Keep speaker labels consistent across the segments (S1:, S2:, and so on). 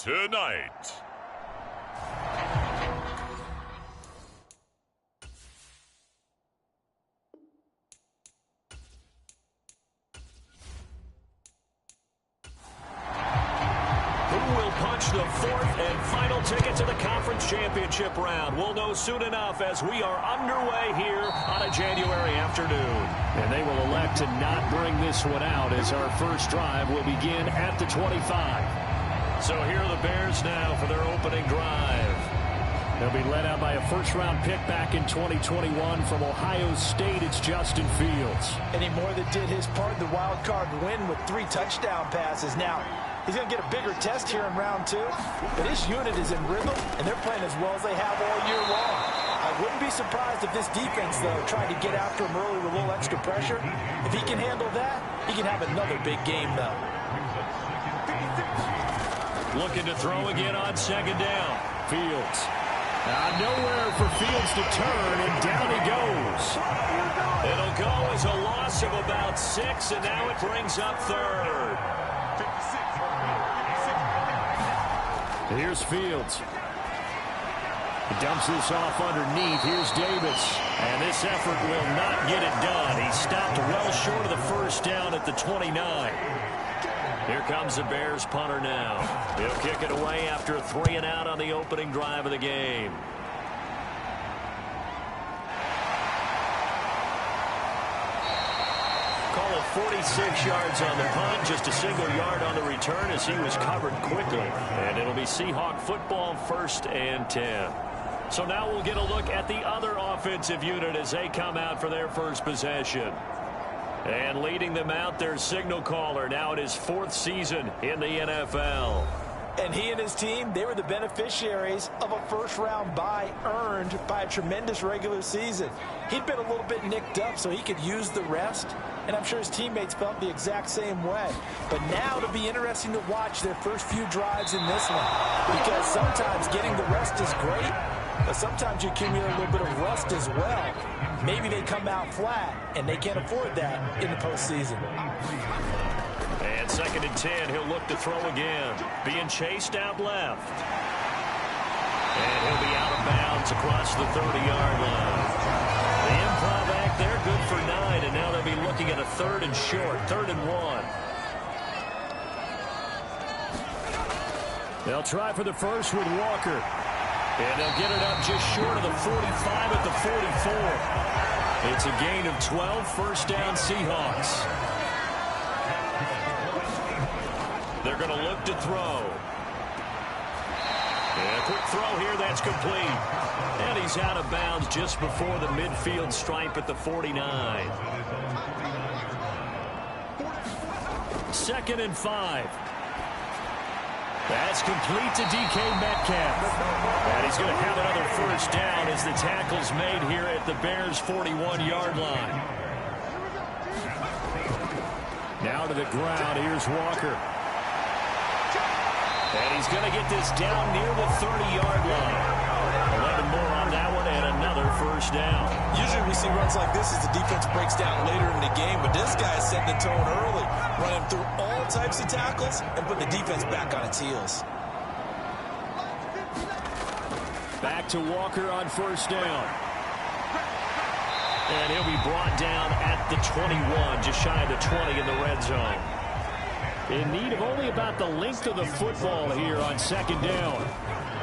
S1: tonight.
S2: The fourth and final ticket to the conference championship round. We'll know soon enough as we are underway here on a January afternoon.
S3: And they will elect to not bring this one out as our first drive will begin at the 25.
S2: So here are the Bears now for their opening drive.
S3: They'll be led out by a first-round pick back in 2021 from Ohio State. It's Justin Fields.
S4: And he more than did his part in the wild card win with 3 touchdown passes. Now, he's going to get a bigger test here in round 2, but his unit is in rhythm, and they're playing as well as they have all year long. I wouldn't be surprised if this defense, though, tried to get after him early with a little extra pressure. If he can handle that, he can have another big game, though.
S2: Looking to throw again on second down.
S3: Fields. Nowhere for Fields to turn, and down he goes.
S2: It'll go as a loss of about 6, and now it brings up third.
S3: Here's Fields. He dumps this off underneath. Here's Davis.
S2: And this effort will not get it done. He stopped well short of the first down at the 29. Here comes the Bears punter now. He'll kick it away after a 3 and out on the opening drive of the game. Call it 46 yards on the punt, just a single yard on the return as he was covered quickly. And it'll be Seahawk football, 1st and 10. So now we'll get a look at the other offensive unit as they come out for their first possession. And leading them out, their signal caller, now in his 4th season in the NFL.
S4: And he and his team, they were the beneficiaries of a first-round bye earned by a tremendous regular season. He'd been a little bit nicked up, so he could use the rest. And I'm sure his teammates felt the exact same way. But now it'll be interesting to watch their first few drives in this one. Because sometimes getting the rest is great, but sometimes you accumulate a little bit of rust as well. Maybe they come out flat, and they can't afford that in the postseason.
S2: And 2nd and 10, he'll look to throw again. Being chased out left. And he'll be out of bounds across the 30-yard line. The improv act there, good for 9, and now they'll be looking at a 3rd and short, 3rd and 1.
S3: They'll try for the first with Walker.
S2: And they'll get it up just short of the 45 at the 44. It's a gain of 12, 1st down Seahawks. They're going to look to throw. And a quick throw here, that's complete. And he's out of bounds just before the midfield stripe at the 49. 2nd and 5. That's complete to DK Metcalf. And he's going to have another 1st down as the tackle's made here at the Bears' 41-yard line.
S3: Now to the ground. Here's Walker.
S2: And he's going to get this down near the 30-yard line. 11 more on that one and another 1st down.
S5: Usually we see runs like this as the defense breaks down later in the game, but this guy set the tone early, running through all types of tackles and put the defense back on its heels.
S3: Back to Walker on 1st down.
S2: And he'll be brought down at the 21, just shy of the 20 in the red zone.
S3: In need of only about the length of the football here on 2nd down.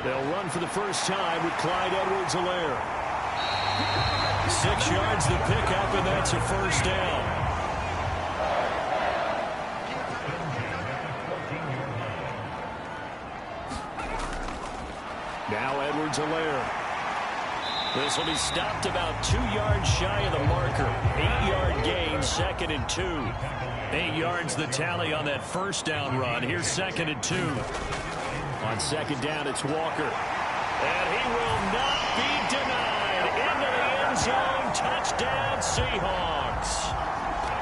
S3: They'll run for the first time with Clyde Edwards-Helaire.
S2: 6 yards the pickup, and that's a 1st down.
S3: Now Edwards-Helaire.
S2: This will be stopped about 2 yards shy of the marker. 8-yard gain, 2nd and 2. 8 yards the tally on that 1st down run. Here's 2nd and 2.
S3: On 2nd down, it's Walker.
S2: And he will not be denied. Into the end zone. Touchdown, Seahawks.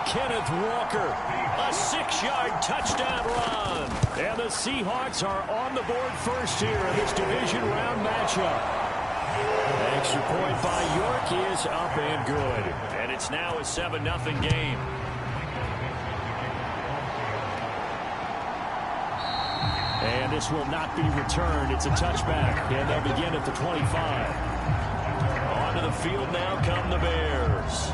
S3: Kenneth Walker.
S2: A 6-yard touchdown run.
S3: And the Seahawks are on the board first here in this division round matchup. Extra point by York is up and good.
S2: And it's now a 7-0 game.
S3: And this will not be returned. It's a touchback, and they'll begin at the 25.
S2: Onto the field now come the Bears.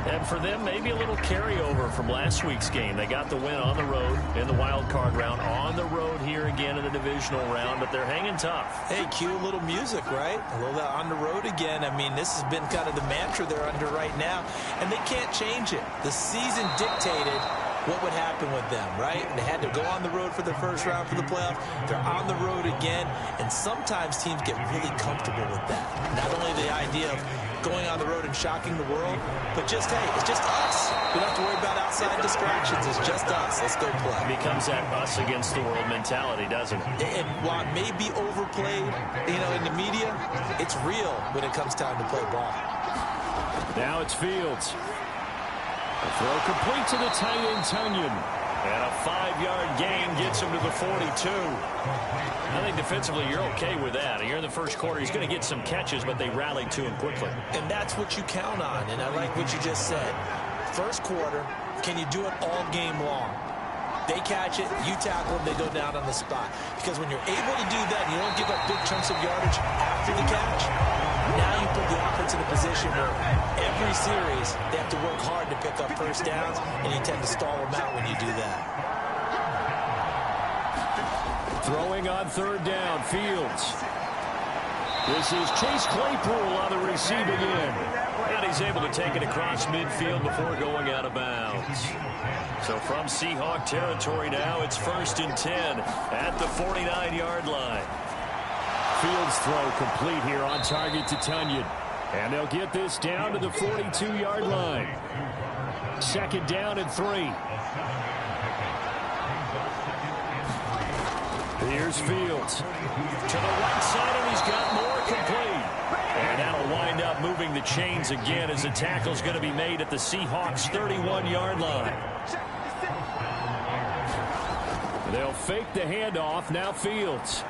S2: And for them, maybe a little carryover from last week's game. They got the win on the road in the wild card round, on the road here again in the divisional round, but they're hanging tough.
S4: Hey, cue a little music, right? A little on the road again. I mean, this has been kind of the mantra they're under right now, and they can't change it. The season dictated what would happen with them, right? They had to go on the road for the first round for the playoffs. They're on the road again, and sometimes teams get really comfortable with that. Not only the idea of going on the road and shocking the world, but just, hey, it's just us. We don't have to worry about outside distractions. It's just us. Let's go play.
S2: It becomes that us against the world mentality, doesn't it?
S4: And while it may be overplayed, in the media, it's real when it comes time to play ball.
S3: Now it's Fields. A throw complete to the tight end, Tunyon.
S2: And a 5-yard gain gets him to the 42. I think defensively you're okay with that. Here in the first quarter, he's going to get some catches, but they rallied to him quickly.
S4: And that's what you count on, and I like what you just said. First quarter, can you do it all game long? They catch it, you tackle them, they go down on the spot. Because when you're able to do that, and you don't give up big chunks of yardage after the catch, now you put the offense in a position where every series they have to work hard to pick up first downs, and you tend to stall them out when you do that.
S3: Throwing on third down, Fields. This is Chase Claypool on the receiving end.
S2: And he's able to take it across midfield before going out of bounds. So from Seahawk territory now, it's 1st and 10 at the 49-yard line.
S3: Fields throw complete here on target to Tunyon. And they'll get this down to the 42-yard line. 2nd down and 3. Here's Fields. To the right side, and he's got more complete. And that'll wind up moving the chains again as the tackle's going to be made at the Seahawks' 31-yard line. They'll fake the handoff. Now Fields.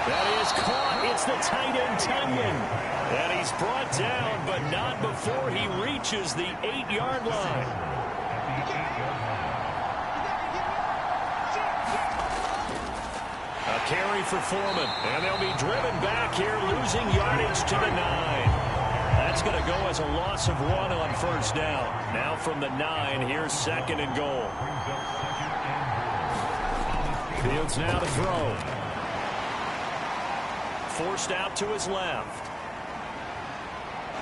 S3: That is caught. It's the tight end, Tunyon.
S2: And he's brought down, but not before he reaches the 8-yard line. A carry for Foreman, and they'll be driven back here, losing yardage to the 9. That's going to go as a loss of 1 on first down. Now from the 9, here's 2nd and goal.
S3: Fields now to throw.
S2: Forced out to his left.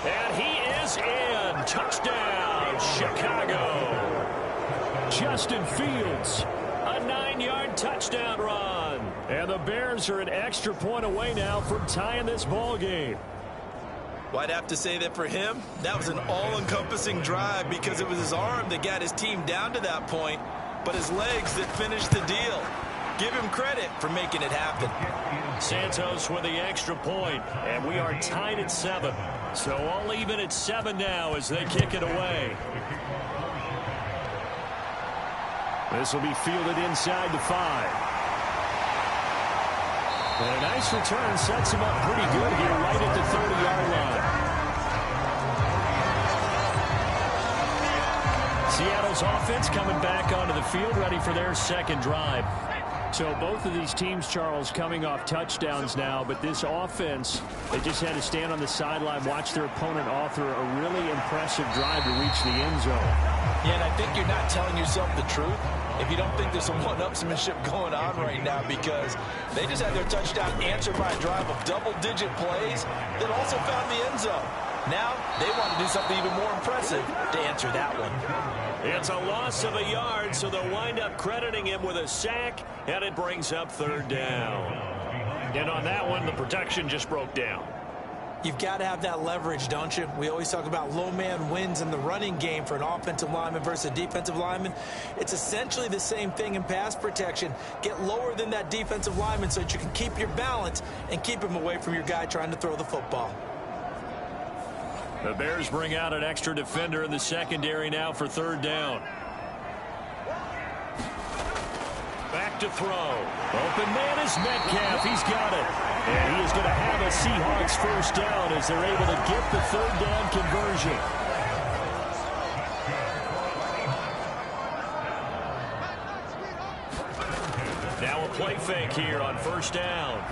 S2: And he is in. Touchdown, Chicago.
S3: Justin Fields.
S2: A 9-yard touchdown run.
S3: And the Bears are an extra point away now from tying this ball game.
S4: Well, I'd have to say that for him, that was an all-encompassing drive because it was his arm that got his team down to that point, but his legs that finished the deal. Give him credit for making it happen.
S2: Santos with the extra point, and we are tied at 7. So all even at 7 now as they kick it away.
S3: This will be fielded inside the 5. And a nice return sets him up pretty good here right at the 30-yard line. Seattle's offense coming back onto the field, ready for their second drive. So both of these teams, Charles, coming off touchdowns now, but this offense, they just had to stand on the sideline, watch their opponent author a really impressive drive to reach the end zone.
S4: Yeah, and I think you're not telling yourself the truth if you don't think there's some one-upsmanship going on right now, because they just had their touchdown answered by a drive of double-digit plays that also found the end zone. Now they want to do something even more impressive to answer that one.
S2: It's a loss of a yard, so they'll wind up crediting him with a sack, and it brings up 3rd down. And on that one, the protection just broke down.
S4: You've got to have that leverage, don't you? We always talk about low man wins in the running game for an offensive lineman versus a defensive lineman. It's essentially the same thing in pass protection. Get lower than that defensive lineman so that you can keep your balance and keep him away from your guy trying to throw the football.
S2: The Bears bring out an extra defender in the secondary now for 3rd down. Back to throw.
S3: Open man is Metcalf. He's got it. And he is going to have a Seahawks first down as they're able to get the 3rd down conversion.
S2: play fake here on first down.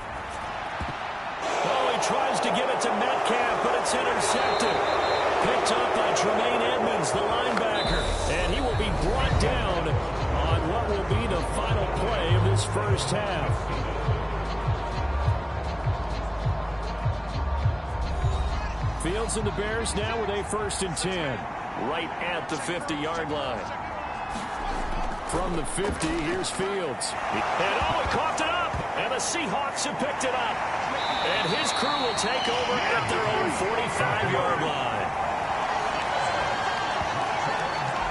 S2: Oh, he tries to give it to Metcalf, but it's intercepted. Picked up by Tremaine Edmonds, the linebacker. And he will be brought down on what will be the final play of this first half. Fields and the Bears now with a 1st and 10. Right at the 50-yard line. From the 50, here's Fields. And oh, he coughed it up. And the Seahawks have picked it up. And his crew will take over at their own 45-yard line.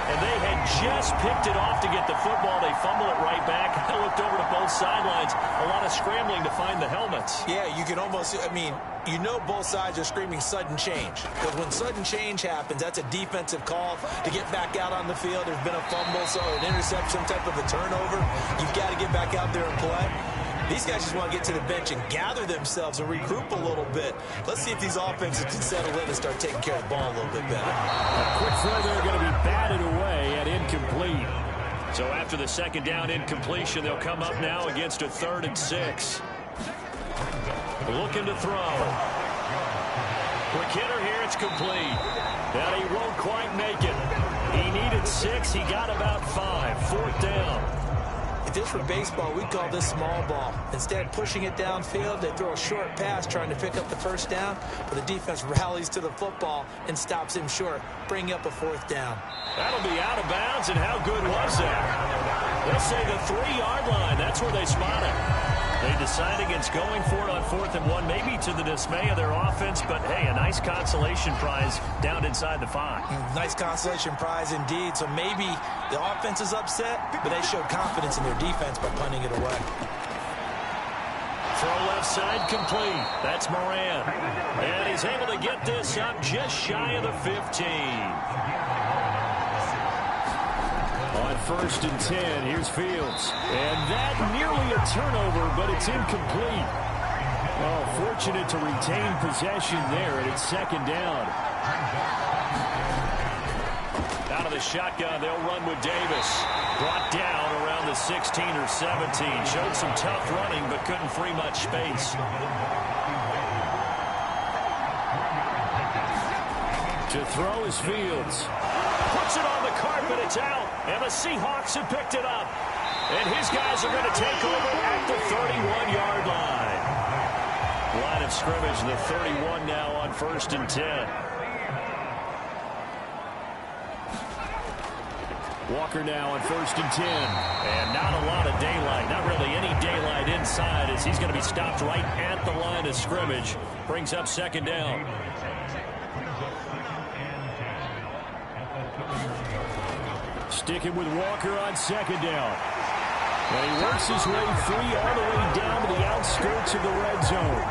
S2: And they had just picked it off to get the football. They fumble it right back. I looked over to both sidelines. A lot of scrambling to find the helmets.
S5: Yeah, you can almost, I mean, you know both sides are screaming sudden change. Because when sudden change happens, that's a defensive call to get back out on the field. There's been a fumble, so an interception, some type of a turnover. You've got to get back out there and play. These guys just want to get to the bench and gather themselves and regroup a little bit. Let's see if these offenses can settle in and start taking care of the ball a little bit better.
S2: A quick throw there going to be batted away and incomplete. So after the second down incompletion, they'll come up now against a 3rd and 6. Looking to throw. Quick hitter here, it's complete. And he won't quite make it. He needed 6, he got about 5. 4th down.
S5: If this were baseball, we'd call this small ball. Instead of pushing it downfield, they throw a short pass trying to pick up the 1st down, but the defense rallies to the football and stops him short, bringing up a 4th down.
S2: That'll be out of bounds, and how good was that? They'll say the 3-yard line. That's where they spot it. They decide against going for it on 4th and 1, maybe to the dismay of their offense, but hey, a nice consolation prize down inside the 5.
S5: Nice consolation prize indeed. So maybe the offense is upset, but they showed confidence in their defense by punting it away.
S2: Throw left side complete. That's Moran. And he's able to get this up just shy of the 15. On 1st and 10, here's Fields. And that nearly a turnover, but it's incomplete. Oh, fortunate to retain possession there, and it's 2nd down. Out of the shotgun, they'll run with Davis. Brought down around the 16 or 17. Showed some tough running, but couldn't free much space. To throw is Fields. Puts it on the carpet, it's out. And the Seahawks have picked it up. And his guys are going to take over at the 31-yard line. Line of scrimmage, the 31 now on 1st and 10. Walker now on 1st and 10. And not a lot of daylight. Not really any daylight inside as he's going to be stopped right at the line of scrimmage. Brings up 2nd down. Sticking with Walker on 2nd down. And he works his way free all the way down to the outskirts of the red zone.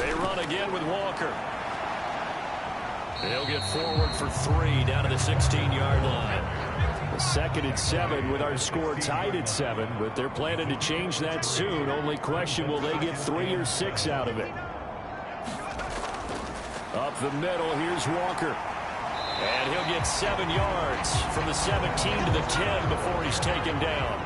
S2: They run again with Walker. They'll get forward for 3 down to the 16-yard line. 2nd and 7 with our score tied at 7, but they're planning to change that soon. Only question, will they get 3 or 6 out of it? Up the middle, here's Walker. And he'll get 7 yards from the 17 to the 10 before he's taken down.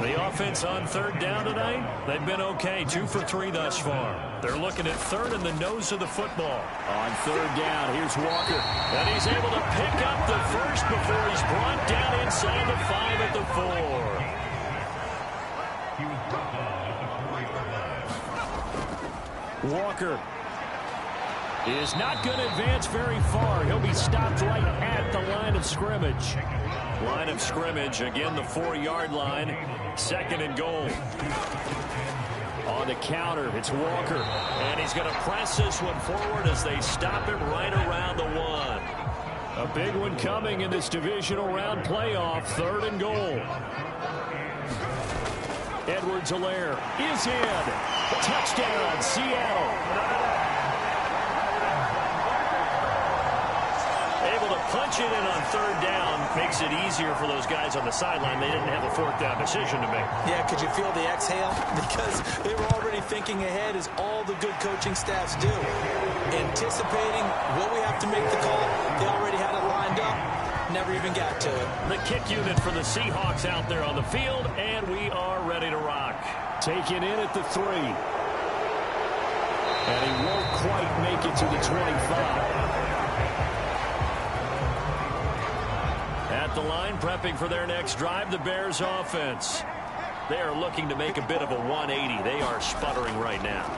S2: The offense on 3rd down tonight, they've been okay. 2 for 3 thus far. They're looking at 3rd and the nose of the football. On 3rd down, here's Walker. And he's able to pick up the 1st before he's brought down inside the 5 at the 4. Walker is not going to advance very far. He'll be stopped right at the line of scrimmage. Line of scrimmage, again, the 4-yard line. 2nd and goal. On the counter, it's Walker. And he's going to press this one forward as they stop it right around the 1. A big one coming in this divisional round playoff. 3rd and goal. Edwards-Helaire is in. Touchdown, Seattle. Able to punching in on third down makes it easier for those guys on the sideline. They didn't have a fourth down decision to make.
S5: Yeah, could you feel the exhale? Because they were already thinking ahead, as all the good coaching staffs do. Anticipating what we have to make the call. They already had it lined up. Never even got to it.
S2: The kick unit for the Seahawks out there on the field, and we are ready to rock.
S3: Taken in at the 3. And he won't quite make it to the 25.
S2: At the line, prepping for their next drive, the Bears offense. They are looking to make a bit of a 180. They are sputtering right now.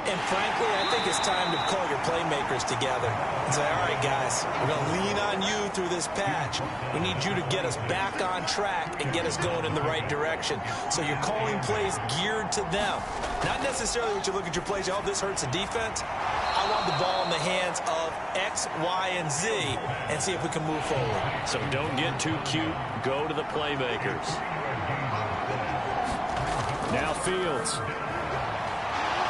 S5: And frankly, I think it's time to call your playmakers together and say, all right, guys, we're going to lean on you through this patch. We need you to get us back on track and get us going in the right direction. So you're calling plays geared to them. Not necessarily what you look at your plays, oh, this hurts the defense. I want the ball in the hands of X, Y, and Z and see if we can move forward.
S2: So don't get too cute. Go to the playmakers.
S3: Now Fields.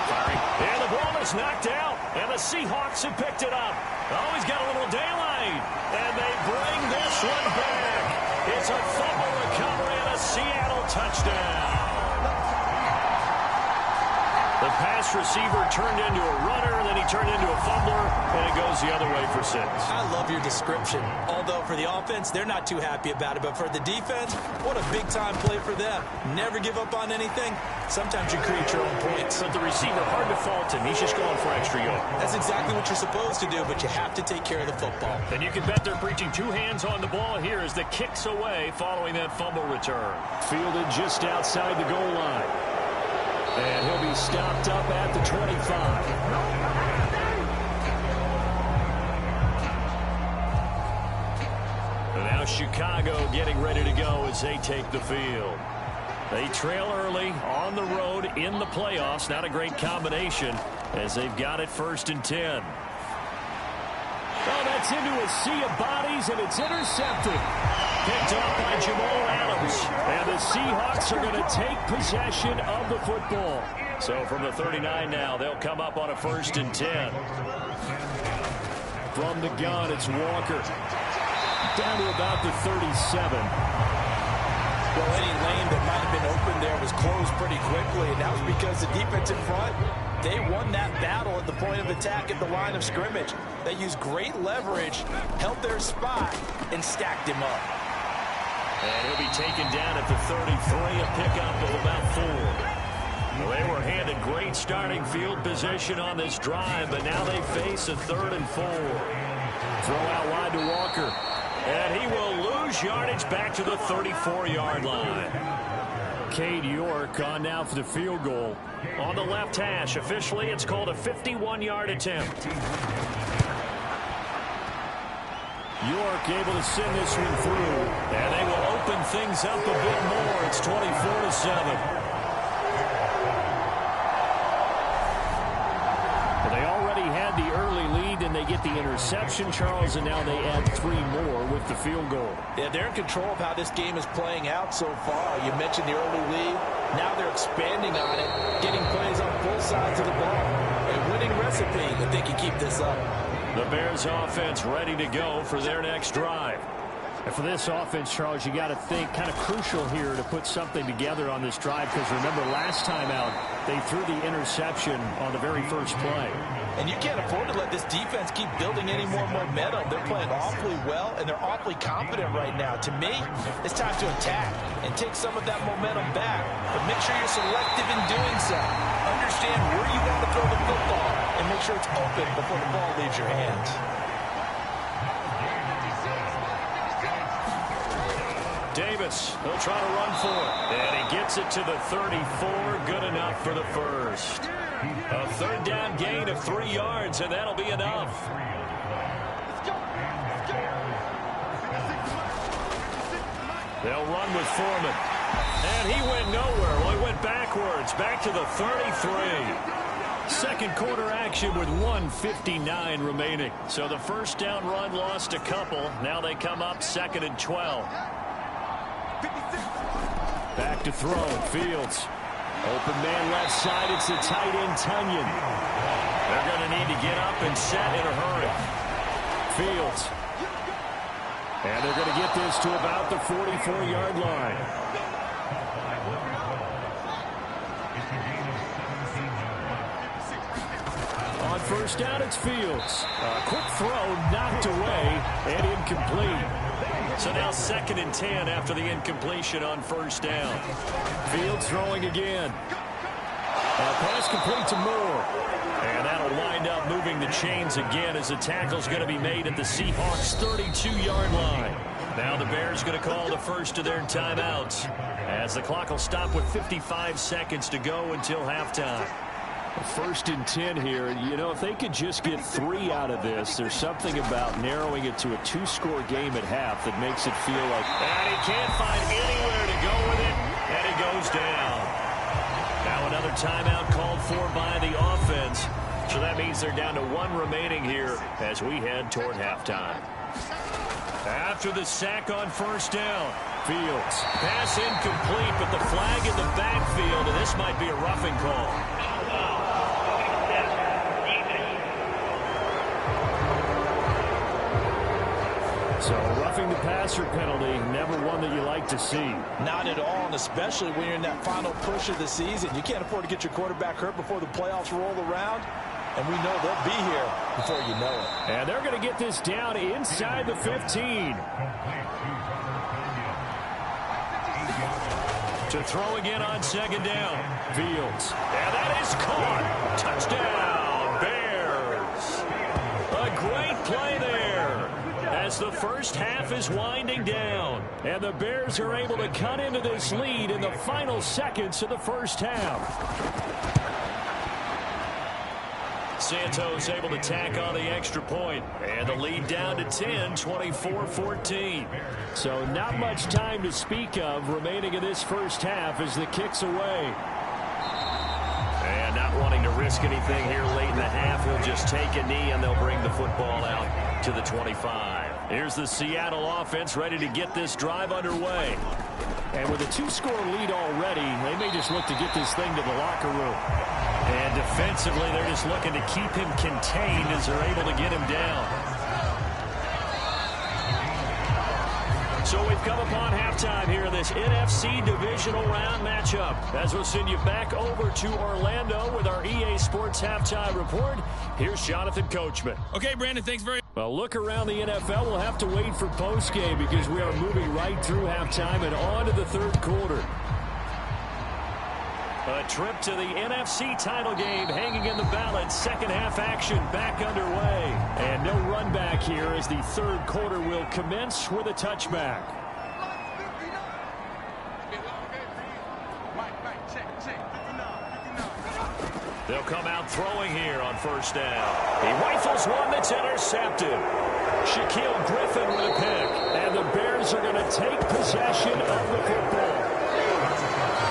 S2: Firing. And the ball is knocked out. And the Seahawks have picked it up. Oh, he's got a little daylight. And they bring this one back. It's a fumble recovery and a Seattle touchdown. The pass receiver turned into a runner, then he turned into a fumbler, and it goes the other way for 6.
S5: I love your description. Although for the offense, they're not too happy about it. But for the defense, what a big-time play for them. Never give up on anything. Sometimes you create your own points.
S2: But the receiver, hard to fault him. He's just going for extra yard.
S5: That's exactly what you're supposed to do, but you have to take care of the football.
S2: And you can bet they're preaching 2 hands on the ball here as the kick's away following that fumble return.
S3: Fielded just outside the goal line. And he'll be stopped up at the 25.
S2: And now Chicago getting ready to go as they take the field. They trail early on the road in the playoffs. Not a great combination as they've got it 1st and 10.
S3: Oh, that's into a sea of bodies, and it's intercepted.
S2: Picked up by Jamal Adams.
S3: And the Seahawks are going to take possession of the football.
S2: So from the 39 now, they'll come up on a 1st and 10.
S3: From the gun, it's Walker. Down to about the 37.
S4: Well, any lane that might have been open there was closed pretty quickly, and that was because the defense in front, they won that battle at the point of attack at the line of scrimmage. They used great leverage, held their spot, and stacked him up.
S2: And he'll be taken down at the 33, a pickup of about 4. Well, they were handed great starting field position on this drive, but now they face a 3rd and 4.
S3: Throw out wide to Walker.
S2: And he will lose yardage back to the 34-yard line.
S3: Cade York on now for the field goal.
S2: On the left hash, officially it's called a 51-yard attempt.
S3: York able to send this one through.
S2: And they will open things up a bit more. It's 24-7.
S3: They already had the early lead, and they get the interception, Charles, and now they add 3 more with the field goal.
S4: Yeah, they're in control of how this game is playing out so far. You mentioned the early lead. Now they're expanding on it, getting plays on both sides of the ball. A winning recipe if they can keep this up.
S2: The Bears offense ready to go for their next drive.
S3: And for this offense, Charles, you got to think kind of crucial here to put something together on this drive, because remember last time out they threw the interception on the very first play.
S4: And you can't afford to let this defense keep building any more momentum. They're playing awfully well, and they're awfully confident right now. To me, it's time to attack and take some of that momentum back. But make sure you're selective in doing so. Understand where you want to throw the football, and make sure it's open before the ball leaves your hands.
S2: Davis, he'll try to run for it. And he gets it to the 34. Good enough for the first. A 3rd down gain of 3 yards, and that'll be enough. They'll run with Foreman. And he went nowhere. Well, he went backwards, back to the 33.
S3: Second quarter action with 1:59 remaining.
S2: So the first down run lost a couple. Now they come up 2nd and 12.
S3: Back to throw. Fields. Open man left side. It's the tight end, Tunyon.
S2: They're going to need to get up and set in a hurry.
S3: Fields. And they're going to get this to about the 44-yard line. On first down, it's Fields. A quick throw knocked away and incomplete. So now 2nd and 10 after the incompletion on first down. Fields throwing again. Pass complete to Moore. And that'll wind up moving the chains again as the tackle's going to be made at the Seahawks 32-yard line. Now the Bears going to call the first of their timeouts as the clock will stop with 55 seconds to go until halftime. 1st and 10 here. You know, if they could just get 3 out of this, there's something about narrowing it to a 2-score game at half that makes it feel like, and he can't find anywhere to go with it, and it goes down. Now another timeout called for by the offense. So that means they're down to 1 remaining here as we head toward halftime. After the sack on first down, Fields. Pass incomplete, but the flag in the backfield, and this might be a roughing call. So roughing the passer penalty, never one that you like to see.
S4: Not at all, and especially when you're in that final push of the season. You can't afford to get your quarterback hurt before the playoffs roll around. And we know they'll be here before you know it.
S3: And they're going to get this down inside the 15. To throw again on 2nd down. Fields. And that is caught. Touchdown, Bears. A great play there as the first half is winding down. And the Bears are able to cut into this lead in the final seconds of the first half. Santos able to tack on the extra point, and the lead down to 10, 24-14. So not much time to speak of remaining in this first half as the kick's away. And not wanting to risk anything here late in the half, he'll just take a knee and they'll bring the football out to the 25. Here's the Seattle offense ready to get this drive underway. And with a 2-score lead already, they may just look to get this thing to the locker room. And defensively, they're just looking to keep him contained as they're able to get him down. So we've come upon halftime here in this NFC divisional round matchup. As we'll send you back over to Orlando with our EA Sports Halftime Report. Here's Jonathan Coachman.
S1: Okay, Brandon, thanks very much.
S3: Well, look around the NFL. We'll have to wait for postgame because we are moving right through halftime and on to the 3rd quarter. A trip to the NFC title game hanging in the balance. 2nd half action back underway. And no run back here as the 3rd quarter will commence with a touchback. They'll come out throwing here on first down. He rifles one that's intercepted. Shaquille Griffin with a pick. And the Bears are going to take possession of the football.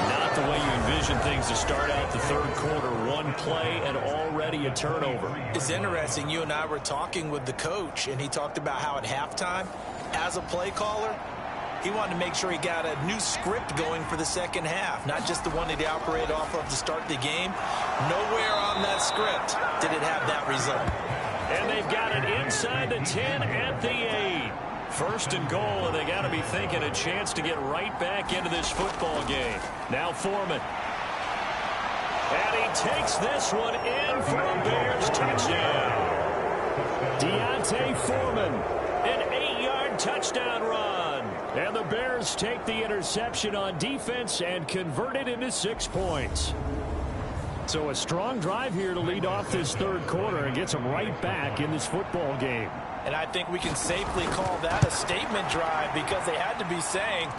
S3: Not the way you envision things to start out the 3rd quarter. 1 play and already a turnover.
S4: It's interesting. You and I were talking with the coach, and he talked about how at halftime, as a play caller, he wanted to make sure he got a new script going for the 2nd half, not just the one that he operated off of to start the game. Nowhere on that script did it have that result.
S3: And they've got it inside the 10 at the 8. 1st and goal, and they got to be thinking a chance to get right back into this football game. Now Foreman. And he takes this one in for a Bears touchdown. Deontay Foreman, an 8-yard touchdown run. And the Bears take the interception on defense and convert it into 6 points. So a strong drive here to lead off this 3rd quarter and gets them right back in this football game.
S4: And I think we can safely call that a statement drive because they had to be saying,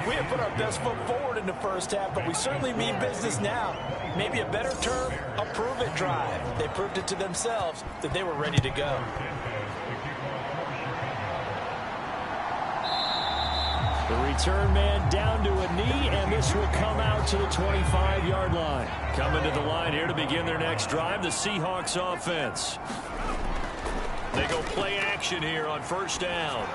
S4: we have put our best foot forward in the first half, but we certainly mean business now. Maybe a better term, a prove-it drive. They proved it to themselves that they were ready to go.
S3: The return man down to a knee, and this will come out to the 25-yard line. Coming to the line here to begin their next drive, the Seahawks offense. They go play action here on first down.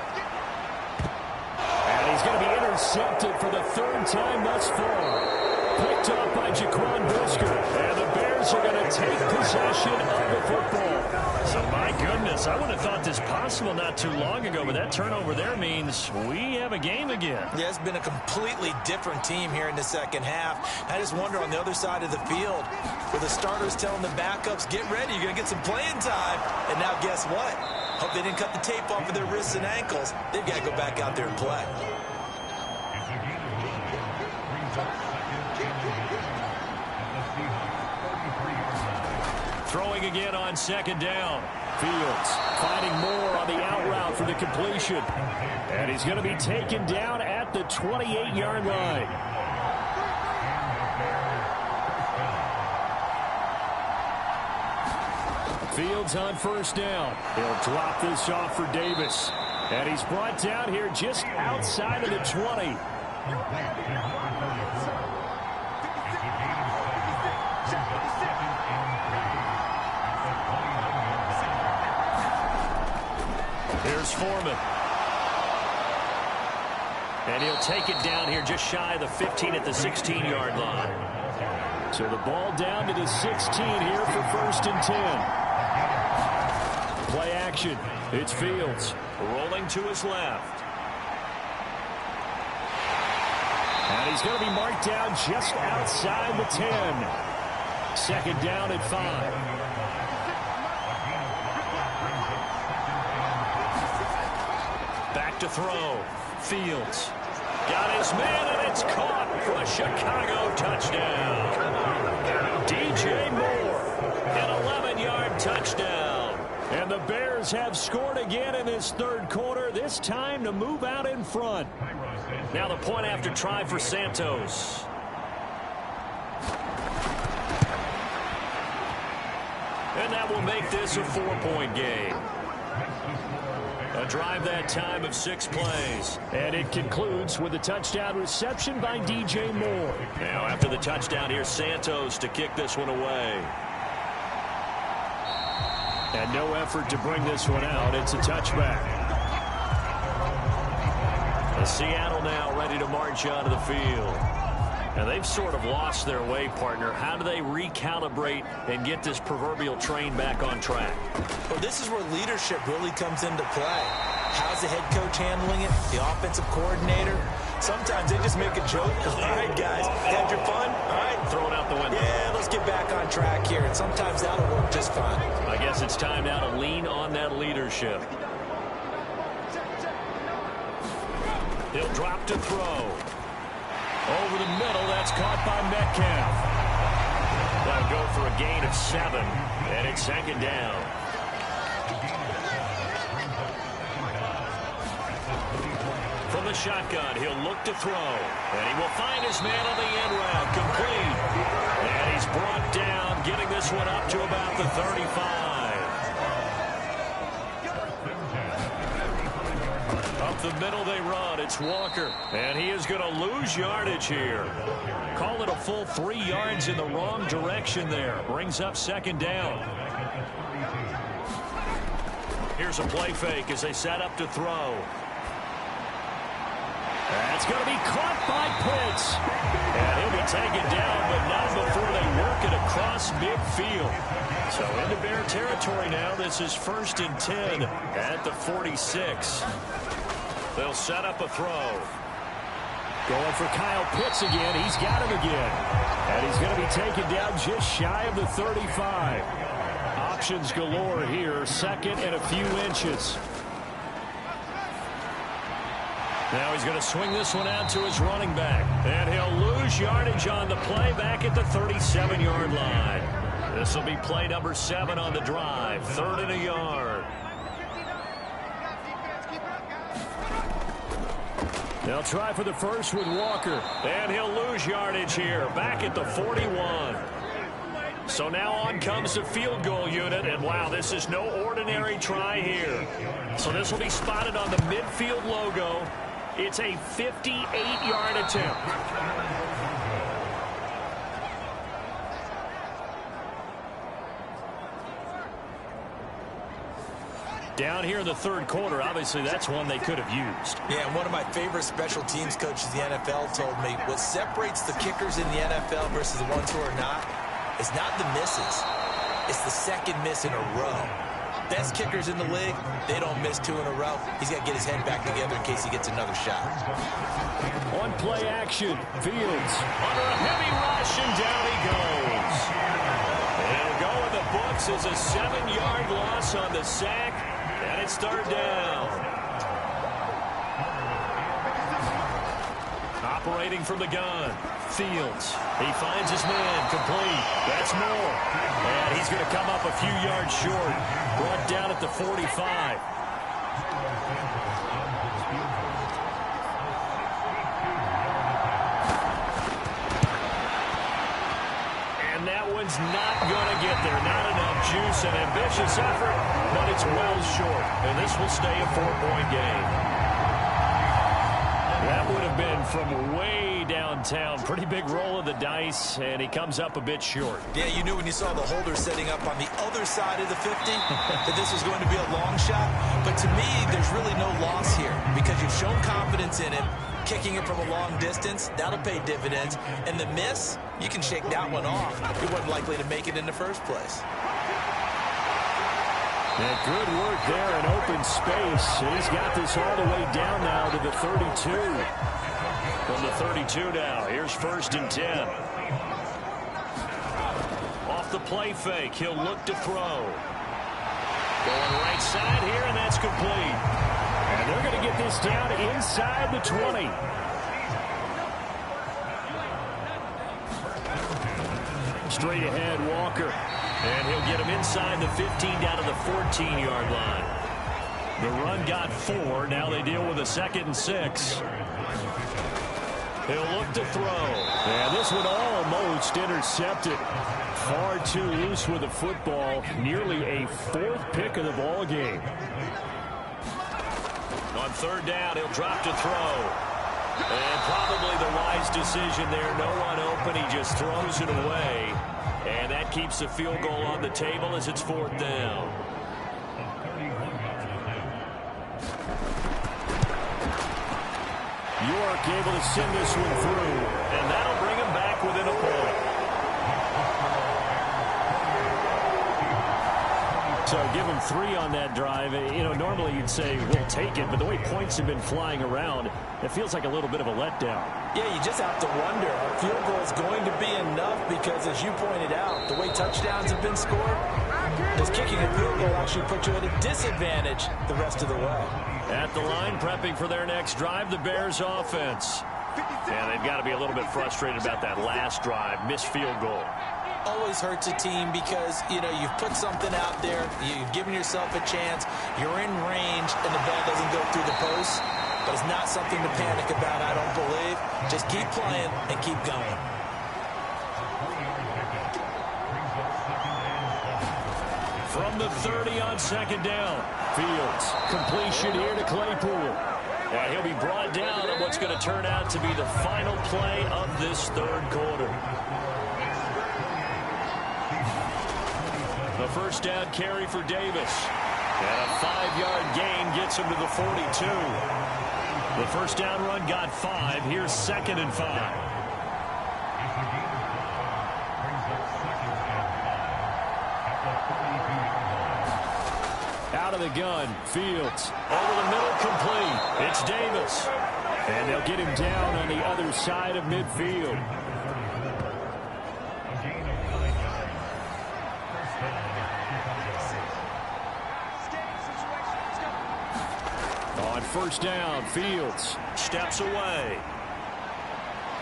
S3: And he's going to be intercepted for the 3rd time thus far. Picked up by Jaquan Brisker. And the Bears are going to take possession of the football. So, my goodness, Yes, I wouldn't have thought this possible not too long ago, but that turnover there means we have a game again.
S5: Yeah, it's been a completely different team here in the second half. I just wonder on the other side of the field, where the starters telling the backups, get ready, you're going to get some playing time. And now guess what? Hope they didn't cut the tape off of their wrists and ankles. They've got to go back out there and play.
S3: Throwing again on second down. Fields finding more on the out route for the completion. And he's going to be taken down at the 28-yard line. Fields on first down. He'll drop this off for Davis. And he's brought down here just outside of the 20. Here's Foreman. And he'll take it down here just shy of the 15 at the 16-yard line. So the ball down to the 16 here for first and 10. Play action. It's Fields rolling to his left. And he's going to be marked down just outside the 10. Second down at 5. Back to throw. Fields got his man, and it's caught for a Chicago touchdown. DJ Moore, an 11-yard touchdown. And the Bears have scored again in this third quarter, this time to move out in front. Now the point after try for Santos. And that will make this a 4-point game. A drive that time of 6 plays. And it concludes with a touchdown reception by DJ Moore. Now after the touchdown, here's Santos to kick this one away. And no effort to bring this one out. It's a touchback. Seattle now ready to march onto the field. And they've sort of lost their way, partner. How do they recalibrate and get this proverbial train back on track?
S5: Well, this is where leadership really comes into play. How's the head coach handling it? The offensive coordinator? Sometimes they just make a joke. All right, guys, had your fun? All right.
S3: Throw it out the window.
S5: Yeah, let's get back on track here. And sometimes that'll work just fine.
S3: I guess it's time now to lean on that leadership. He'll drop to throw. Over the middle, that's caught by Metcalf. They'll go for a gain of 7, and it's second down. From the shotgun, he'll look to throw. And he will find his man on the end route, complete. And he's brought down, getting this one up to about the 35. Up the middle they run. It's Walker. And he is going to lose yardage here. Call it a full 3 yards in the wrong direction there. Brings up second down. Here's a play fake as they set up to throw. That's going to be caught by Pitts. And he'll be taken down, but not before they work it across midfield. So into Bear territory now. This is first and 10 at the 46. They'll set up a throw. Going for Kyle Pitts again. He's got him again. And he's going to be taken down just shy of the 35. Options galore here. Second and a few inches. Now he's going to swing this one out to his running back. And he'll lose yardage on the play back at the 37-yard line. This will be play number 7 on the drive. 3rd and a yard. They'll try for the first with Walker. And he'll lose yardage here. Back at the 41. So now on comes the field goal unit. And wow, this is no ordinary try here. So this will be spotted on the midfield logo. It's a 58-yard attempt. Down here in the third quarter, obviously that's one they could have used.
S5: Yeah, and one of my favorite special teams coaches in the NFL told me what separates the kickers in the NFL versus the ones who are not is not the misses. It's the second miss in a row. Best kickers in the league, they don't miss 2 in a row. He's got to get his head back together in case he gets another shot.
S3: On play action, Fields under a heavy rush, and down he goes.
S2: It'll go in the books as a 7-yard loss on the sack, and it's 3rd down. Operating from the gun, Fields. He finds his man, complete. That's Moore. And he's going to come up a few yards short. Brought down at the 45. And that one's not going to get there. Not enough juice. An ambitious effort, but it's well short. And this will stay a 4-point game. That would have been from way downtown. Pretty big roll of the dice, and he comes up a bit short.
S5: Yeah, you knew when you saw the holder setting up on the other side of the 50 that this was going to be a long shot. But to me, there's really no loss here because you've shown confidence in him. Kicking it from a long distance, that'll pay dividends. And the miss, you can shake that one off. He wasn't likely to make it in the first place.
S3: And good work there in open space. And he's got this all the way down now to the 32.
S2: From the 32 now, here's 1st and 10. Off the play fake, he'll look to throw. Going right side here, and that's complete.
S3: And they're going to get this down inside the 20. Straight ahead, Walker.
S2: And he'll get him inside the 15 down to the 14-yard line.
S3: The run got 4. Now they deal with a 2nd and 6.
S2: He'll look to throw.
S3: And this one almost intercepted. Far too loose with the football. Nearly a 4th pick of the ball game.
S2: On 3rd down, he'll drop to throw. And probably the wise decision there. No one open. He just throws it away. And that keeps the field goal on the table as it's 4th down.
S3: York able to send this one through.
S2: And that'll bring him back within a point.
S3: So give him 3 on that drive. You know, normally you'd say, we'll take it. But the way points have been flying around, it feels like a little bit of a letdown.
S4: Yeah, you just have to wonder, a field goal is going to be enough because, as you pointed out, the way touchdowns have been scored, does kicking a field goal actually put you at a disadvantage the rest of the way?
S2: At the line, prepping for their next drive, the Bears offense. And they've got to be a little bit frustrated about that last drive, missed field goal.
S5: Always hurts a team because, you know, you've put something out there, you've given yourself a chance, you're in range, and the ball doesn't go through the post. But it's not something to panic about, I don't believe. Just keep playing and keep going.
S3: From the 30 on 2nd down. Fields, completion here to Claypool.
S2: And he'll be brought down on what's going to turn out to be the final play of this 3rd quarter. The 1st down carry for Davis. And a 5-yard gain gets him to the 42. The 1st down run got 5. Here's 2nd and 5.
S3: Out of the gun, Fields. Over the middle, complete. It's Davis. And they'll get him down on the other side of midfield. On 1st down, Fields
S2: Steps away.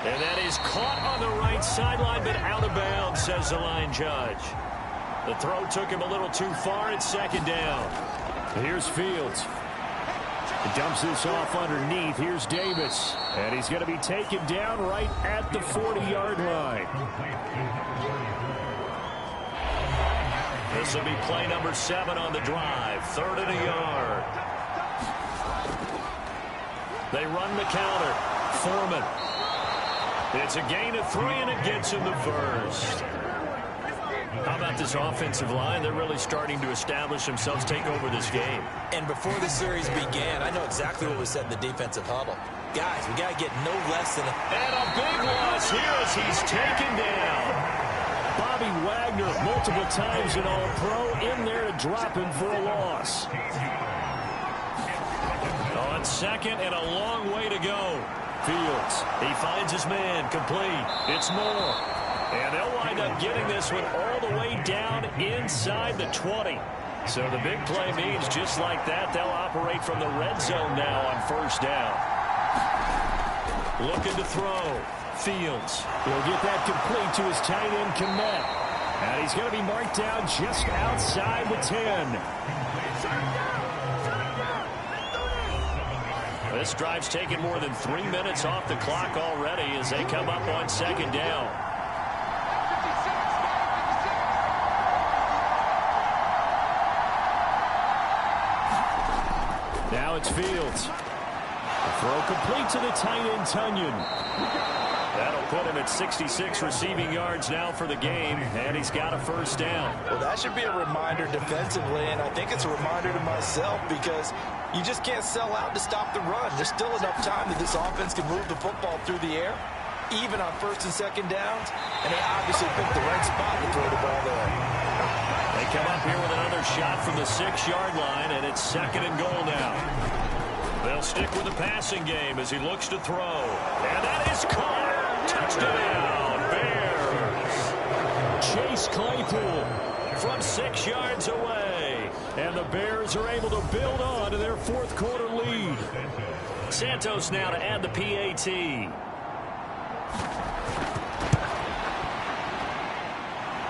S2: And that is caught on the right sideline, but out of bounds, says the line judge. The throw took him a little too far. It's 2nd down.
S3: Here's Fields. He dumps this off underneath. Here's Davis. And he's going to be taken down right at the 40-yard line.
S2: This will be play number 7 on the drive. 3rd and a yard. They run the counter. Foreman. It's a gain of 3, and it gets him the 1st. How about this offensive line? They're really starting to establish themselves, take over this game.
S5: And before the series began, I know exactly what was said in the defensive huddle. Guys, we got to get no less than
S2: And a big loss here as he's taken down by
S3: Bobby Wagner, multiple times an All-Pro, in there to drop him for a loss.
S2: On second and a long way to go. Fields, he finds his man, complete. It's Moore. And they'll wind up getting this one all the way down inside the 20. So the big play means just like that, they'll operate from the red zone now on first down. Looking to throw. Fields.
S3: He'll get that complete to his tight end, Kmet. And he's going to be marked down just outside the 10.
S2: This drive's taken more than 3 minutes off the clock already as they come up on second down.
S3: Now it's Fields. A throw complete to the tight end, Tunyon.
S2: That'll put him at 66 receiving yards now for the game, and he's got a first down.
S4: Well, that should be a reminder defensively, and I think it's a reminder to myself because you just can't sell out to stop the run. There's still enough time that this offense can move the football through the air, even on first and second downs, and they obviously picked the right spot to throw the ball there.
S2: They come up here with another shot from the 6-yard line, and it's second and goal now. They'll stick with the passing game as he looks to throw. And that is caught. Touchdown, Bears.
S3: Chase Claypool
S2: from 6 yards away.
S3: And the Bears are able to build on to their fourth quarter lead.
S2: Santos now to add the PAT.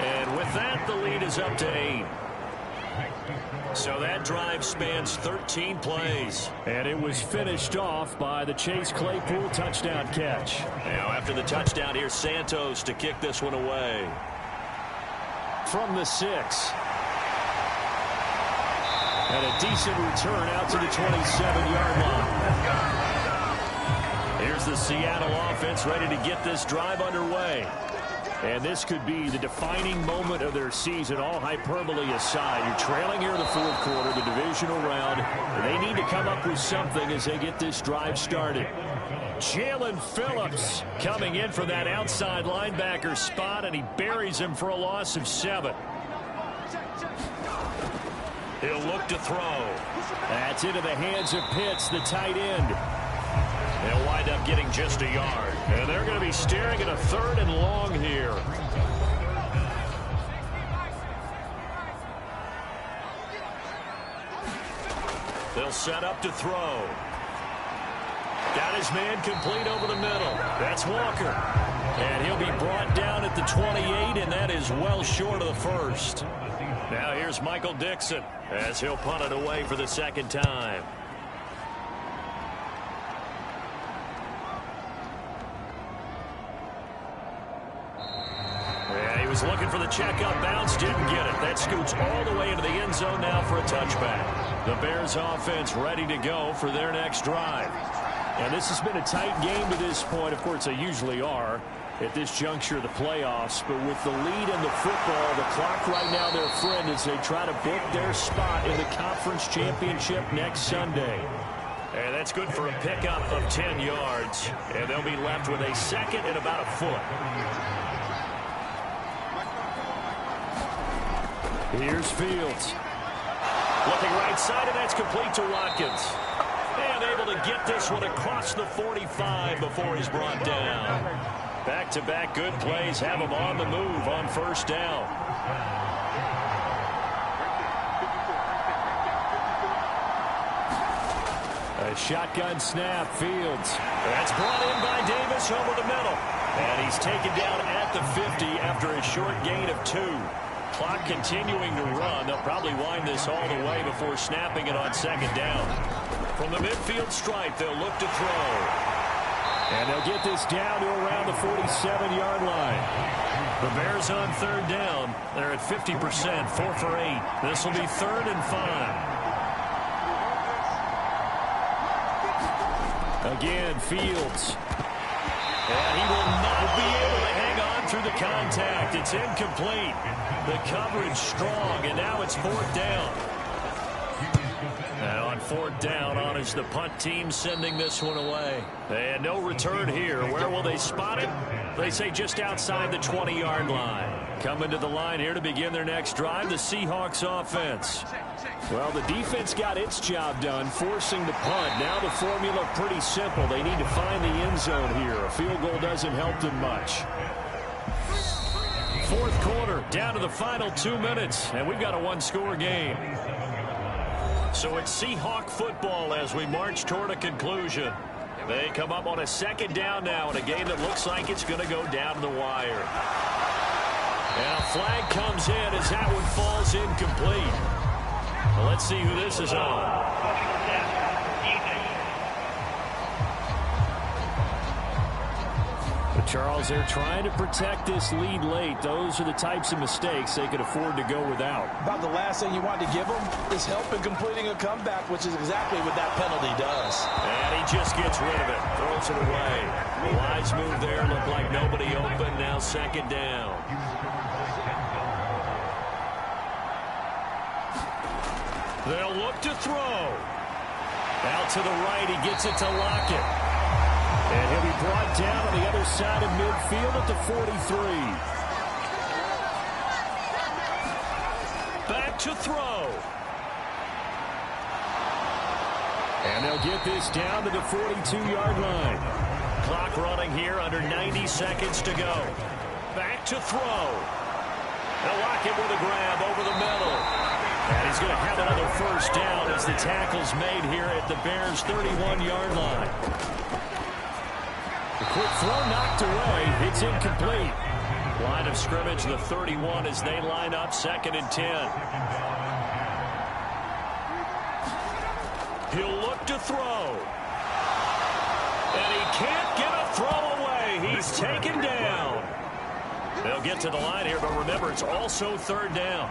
S2: And with that, the lead is up to 8. So that drive spans 13 plays.
S3: And it was finished off by the Chase Claypool touchdown catch.
S2: Now after the touchdown, here's Santos to kick this one away.
S3: From the 6. And a decent return out to the 27-yard line. Here's the Seattle offense ready to get this drive underway. And this could be the defining moment of their season, all hyperbole aside. You're trailing here in the fourth quarter, the divisional round. They need to come up with something as they get this drive started. Jalen Phillips coming in for that outside linebacker spot, and he buries him for a loss of 7.
S2: He'll look to throw.
S3: That's into the hands of Pitts, the tight end.
S2: They'll wind up getting just a yard. And they're going to be staring at a 3rd and long here. They'll set up to throw. Got his man complete over the middle. That's Walker. And he'll be brought down at the 28, and that is well short of the first. Now here's Michael Dixon as he'll punt it away for the second time. He was looking for the checkup bounce, didn't get it. That scoots all the way into the end zone now for a touchback. The Bears offense ready to go for their next drive.
S3: And this has been a tight game to this point. Of course, they usually are at this juncture of the playoffs. But with the lead in the football, the clock right now their friend as they try to book their spot in the conference championship next Sunday.
S2: And that's good for a pickup of 10 yards. And they'll be left with a second and about a foot.
S3: Here's Fields.
S2: Looking right side, and that's complete to Watkins. And able to get this one across the 45 before he's brought down. Back-to-back good plays have him on the move on first down.
S3: A shotgun snap, Fields.
S2: That's brought in by Davis over the middle. And he's taken down at the 50 after a short gain of 2. Clock continuing to run. They'll probably wind this all the way before snapping it on second down. From the midfield stripe, they'll look to throw.
S3: And they'll get this down to around the 47-yard line.
S2: The Bears on third down. They're at 50%, 4 for 8. This will be 3rd and 5.
S3: Again, Fields.
S2: And he will not be able to hang on through the contact. It's incomplete. The coverage strong, and now it's 4th down. And on 4th down, on is the punt team sending this one away. And no return here. Where will they spot it? They say just outside the 20-yard line.
S3: Coming to the line here to begin their next drive, the Seahawks offense. Well, the defense got its job done, forcing the punt. Now the formula pretty simple. They need to find the end zone here. A field goal doesn't help them much. Fourth quarter, down to the final 2 minutes, and we've got a one-score game. So it's Seahawk football as we march toward a conclusion. They come up on a second down now in a game that looks like it's going to go down to the wire. And a flag comes in as that one falls incomplete. Well, let's see who this is on. But Charles, they're trying to protect this lead late. Those are the types of mistakes they could afford to go without.
S4: About the last thing you want to give them is help in completing a comeback, which is exactly what that penalty does.
S2: And he just gets rid of it, throws it away. Wise move there, looked like nobody open, now second down. They'll look to throw. Out to the right, he gets it to Lockett. And he'll be brought down on the other side of midfield at the 43. Back to throw.
S3: And they'll get this down to the 42-yard line.
S2: Clock running here, under 90 seconds to go. Back to throw. They'll lock it with a grab over the middle. And he's going to have another first down as the tackle's made here at the Bears' 31-yard line.
S3: The quick throw knocked away. It's incomplete.
S2: Line of scrimmage, the 31 as they line up, 2nd and 10. He'll look to throw. And he can't get a throw away. He's taken down. They'll get to the line here, but remember, it's also 3rd down.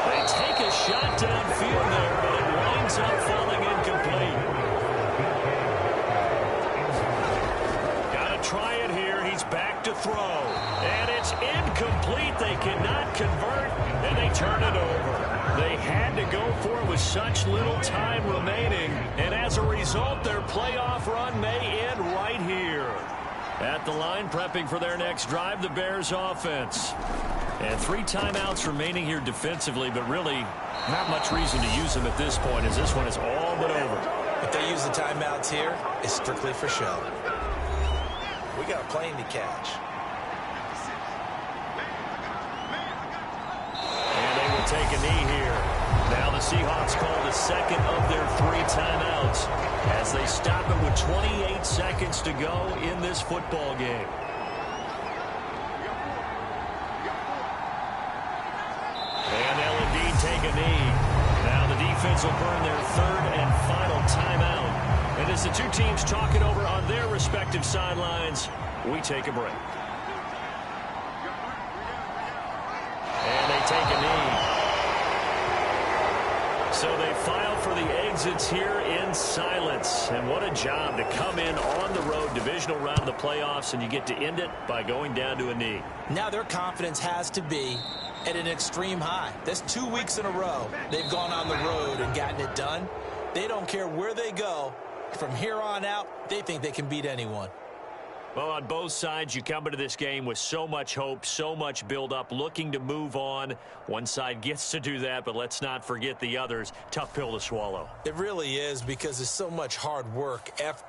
S2: They take a shot downfield there, but it winds up falling incomplete. Try it here. He's back to throw. And it's incomplete. They cannot convert, and they turn it over. They had to go for it with such little time remaining, and as a result, their playoff run may end right here. At the line, prepping for their next drive, the Bears offense. And 3 timeouts remaining here defensively, but really not much reason to use them at this point, as this one is all but over.
S5: If they use the timeouts here, it's strictly for show. We got a plane to catch.
S2: And they will take a knee here. Now the Seahawks call the second of their 3 timeouts as they stop it with 28 seconds to go in this football game. And they'll indeed take a knee. Now the defense will burn their 3rd and final timeout. And as the two teams talk it over on their respective sidelines, we take a break. And they take a knee. So they file for the exits here in silence. And what a job to come in on the road, divisional round of the playoffs, and you get to end it by going down to a knee.
S5: Now their confidence has to be at an extreme high. That's 2 weeks in a row they've gone on the road and gotten it done. They don't care where they go. From here on out, they think they can beat anyone.
S2: Well, on both sides, you come into this game with so much hope, so much build-up, looking to move on. One side gets to do that, but let's not forget the others. Tough pill to swallow.
S5: It really is, because there's so much hard work, effort,